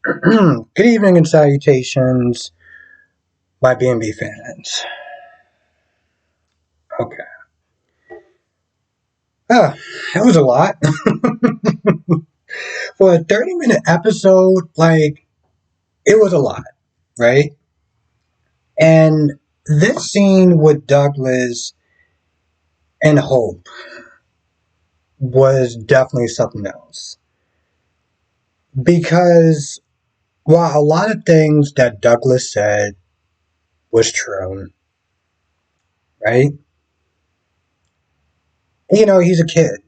Good evening and salutations, my B&B fans. Okay. Ah, that was a lot. For a 30-minute episode, it was a lot, right? And this scene with Douglas and Hope was definitely something else. Because while a lot of things that Douglas said was true, right? He's a kid.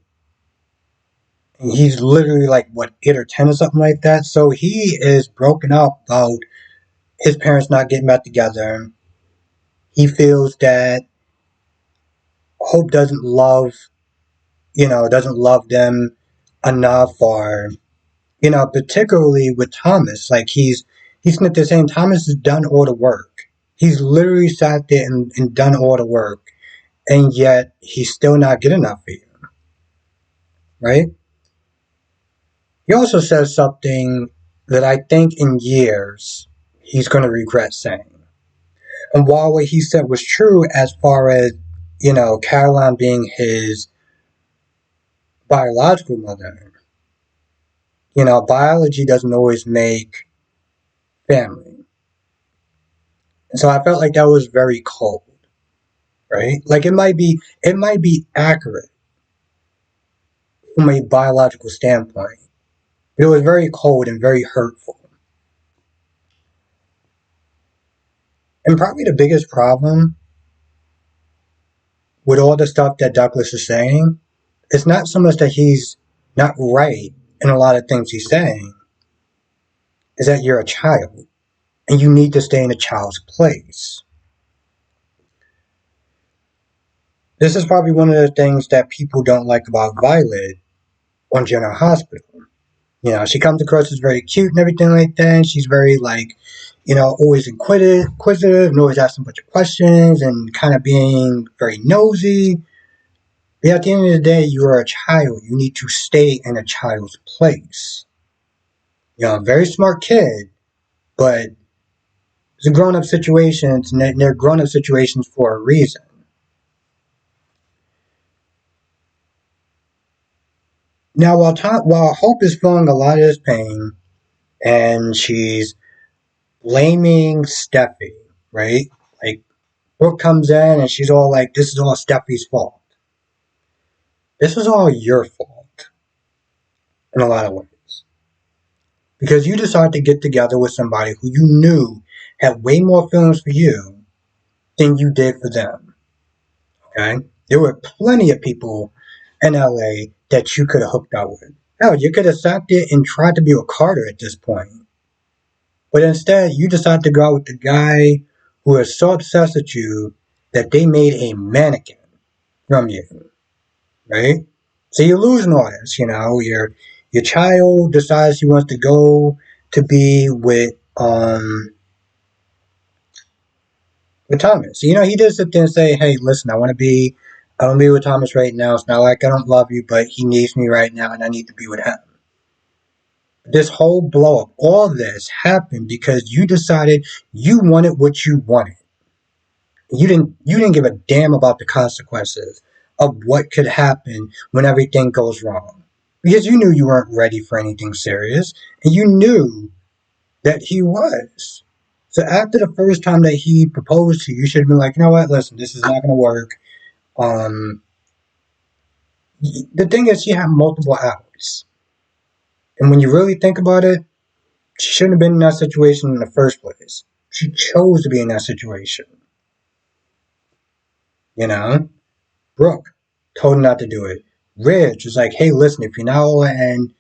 He's literally like, what, 8 or 10 or something like that? So he is broken up about his parents not getting back together. He feels that Hope doesn't love them enough, or, particularly with Thomas. Like he's not the same. Thomas has done all the work. He's literally sat there and done all the work, and yet he's still not good enough for you, right? He also says something that I think in years he's going to regret saying. And while what he said was true as far as, Caroline being his biological mother, biology doesn't always make family. And so I felt like that was very cold, right? Like it might be accurate from a biological standpoint, but it was very cold and very hurtful. And probably the biggest problem with all the stuff that Douglas is saying, it's not so much that he's not right in a lot of things he's saying, is that you're a child and you need to stay in a child's place. This is probably one of the things that people don't like about Violet on General Hospital. She comes across as very cute and everything like that. And she's very always inquisitive and always asking a bunch of questions and kind of being very nosy. But at the end of the day, you are a child. You need to stay in a child's place. A very smart kid, but it's a grown-up situations, and they're grown-up situations for a reason. Now, while Hope is feeling a lot of this pain, and she's blaming Steffi, right? Like, Brooke comes in, and she's all like, this is all Steffi's fault. This is all your fault, in a lot of ways. Because you decided to get together with somebody who you knew had way more feelings for you than you did for them. Okay? There were plenty of people in LA that you could have hooked up with. Hell, you could have sat there and tried to be with Carter at this point. But instead, you decided to go out with the guy who is so obsessed with you that they made a mannequin from you. Right? So you're losing all this, your child decides he wants to go to be with Thomas. He did sit there and say, hey, listen, I want to be with Thomas right now. It's not like I don't love you, but he needs me right now and I need to be with him. This whole blow up, all happened because you decided you wanted what you wanted. You didn't give a damn about the consequences of what could happen when everything goes wrong. Because you knew you weren't ready for anything serious, and you knew that he was. So after the first time that he proposed to you, you should have been like, you know what, listen, this is not going to work. Um, the thing is, she had multiple outs. And when you really think about it, she shouldn't have been in that situation in the first place. She chose to be in that situation. Brooke told her not to do it. Ridge was like, hey, listen, if you're not all in,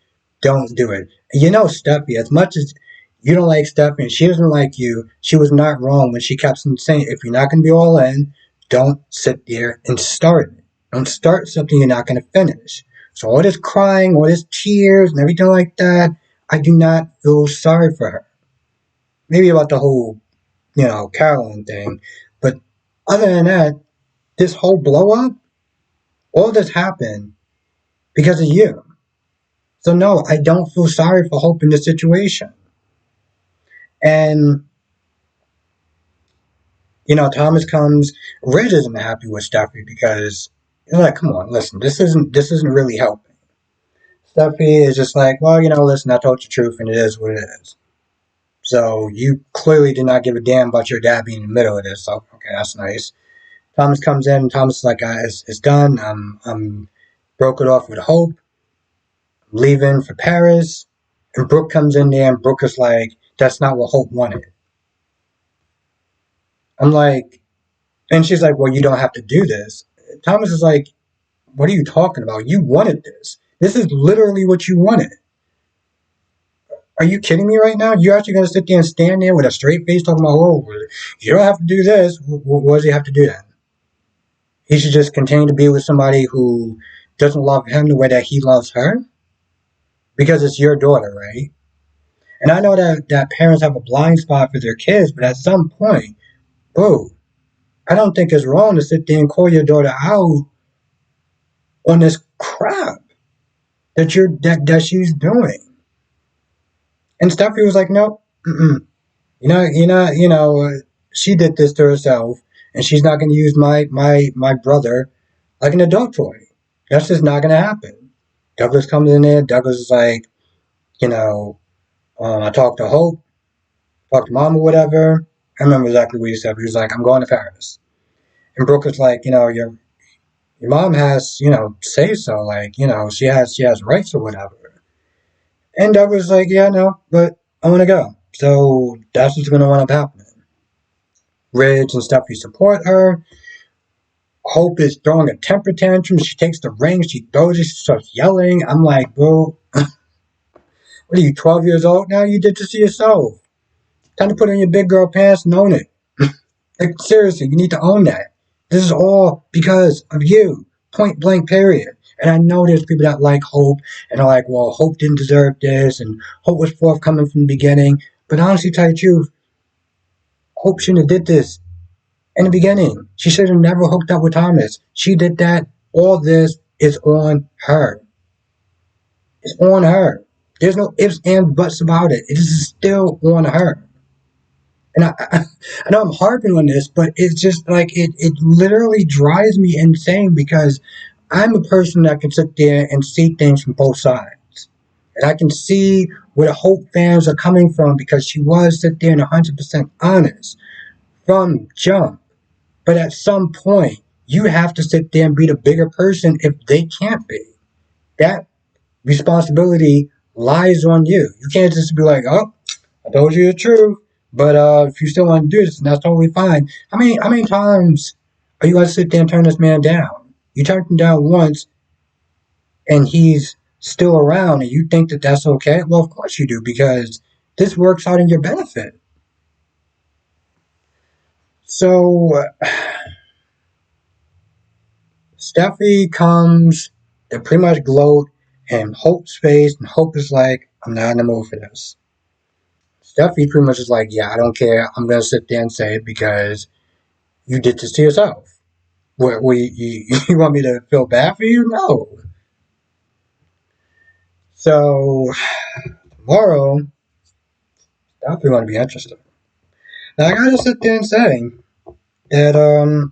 don't do it. And Steffi, as much as you don't like Steffi and she doesn't like you, she was not wrong when she kept saying, if you're not going to be all in, don't sit there and start it. Don't start something you're not going to finish. So all this crying, all this tears and everything like that, I do not feel sorry for her. Maybe about the whole, Caroline thing. But other than that, this whole blow up, all this happened because of you. So no, I don't feel sorry for Hope in this situation. And Thomas comes. Ridge isn't happy with Steffi because he's like, come on, listen, this isn't really helping. Steffi is just like, well, listen, I told you the truth, and it is what it is. So you clearly did not give a damn about your dad being in the middle of this. So okay, that's nice. Thomas comes in, and Thomas is like, it's done. I'm broke it off with Hope. I'm leaving for Paris. And Brooke comes in there, and Brooke is like, that's not what Hope wanted. I'm like, and she's like, well, you don't have to do this. Thomas is like, what are you talking about? You wanted this. This is literally what you wanted. Are you kidding me right now? You're actually going to sit there and stand there with a straight face talking about, oh, you don't have to do this. What does he have to do then? He should just continue to be with somebody who doesn't love him the way that he loves her? Because it's your daughter, right? And I know that parents have a blind spot for their kids, but at some point, bro, I don't think it's wrong to sit there and call your daughter out on this crap that she's doing. And Steffi was like, nope, she did this to herself, and she's not going to use my brother like an adult toy. That's just not going to happen. Douglas comes in there. Douglas is like, I talked to Hope, talked to Mom or whatever. I remember exactly what he said. He was like, I'm going to Paris. And Brooke was like, your mom has, say so, like, she has rights or whatever. And Douglas was like, yeah, no, but I want to go. So that's what's going to wind up happening. Ridge and Steffi support her. Hope is throwing a temper tantrum. She takes the ring, she throws it, she starts yelling. I'm like, bro, what are you, 12 years old now? You did this to yourself. Time to put on your big girl pants and own it. Like, seriously, you need to own that. This is all because of you. Point blank, period. And I know there's people that like Hope and are like, well, Hope didn't deserve this and Hope was forthcoming from the beginning. But honestly, tell you the truth, Hope shouldn't have did this in the beginning. She should have never hooked up with Thomas. She did that. All this is on her. It's on her. There's no ifs and buts about it. It is still on her. And I know I'm harping on this, but it's just like it literally drives me insane because I'm a person that can sit there and see things from both sides. And I can see where the Hope fans are coming from because she was sit there and 100% honest from jump. But at some point, you have to sit there and be the bigger person if they can't be. That responsibility lies on you. You can't just be like, oh, I told you the truth. But if you still want to do this, then that's totally fine. How many times are you going to sit there and turn this man down? You turned him down once, and he's still around, and you think that that's okay? Well, of course you do, because this works out in your benefit. So, Steffi comes, they pretty much gloat, and Hope's face, and Hope is like, I'm not in the mood for this. Steffi pretty much is like, yeah, I don't care. I'm going to sit there and say it because you did this to yourself. What, you want me to feel bad for you? No. So, tomorrow, that's going to be interesting. Now, I got to sit there and say that,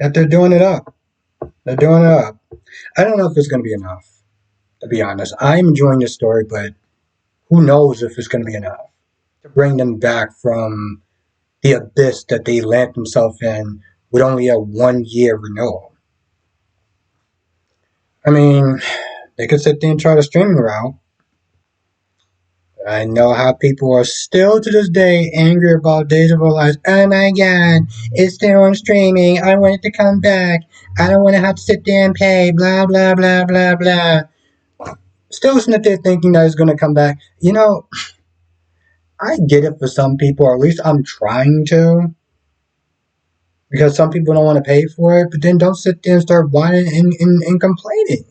that they're doing it up. They're doing it up. I don't know if it's going to be enough, to be honest. I'm enjoying this story, but who knows if it's going to be enough to bring them back from the abyss that they land themselves in with only a 1 year renewal. I mean, they could sit there and try the streaming route. I know how people are still to this day angry about Days of Our Lives. Oh my god, it's still on streaming. I want it to come back. I don't want to have to sit there and pay. Blah, blah, blah, blah, blah. Still sitting there thinking that it's going to come back. I get it for some people, or at least I'm trying to. Because some people don't want to pay for it, but then don't sit there and start whining and complaining.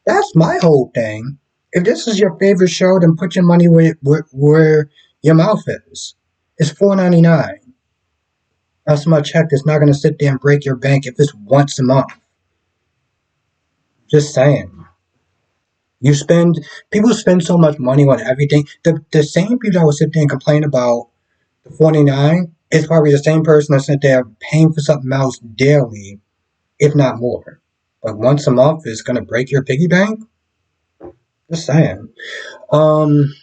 That's my whole thing. If this is your favorite show, then put your money where your mouth is. It's $4.99. That's my check that's not going to sit there and break your bank if it's once a month. Just saying. You spend People spend so much money on everything. The same people that will sit there and complain about the 49 is probably the same person that sit there paying for something else daily, if not more. But once a month is gonna break your piggy bank. Just saying. Um,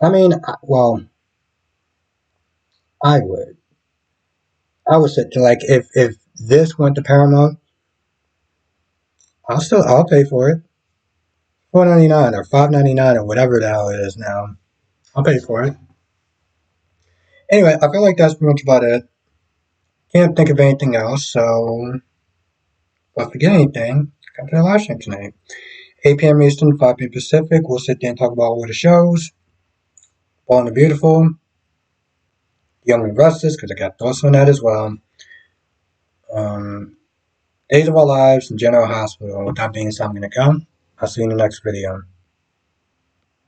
I mean, well, I would. I would sit to like if this went to Paramount, I'll pay for it. $4.99 or $5.99 or whatever the hell it is now. I'll pay for it. Anyway, I feel like that's pretty much about it. Can't think of anything else, so if I forget anything, come to the live stream tonight. 8 p.m. Eastern, 5 p.m. Pacific. We'll sit there and talk about all the shows. Ball and the Beautiful, Young and Restless, because I got thoughts on that as well. Um, Days of Our Lives and General Hospital. With that being said, I'm going to go. I'll see you in the next video.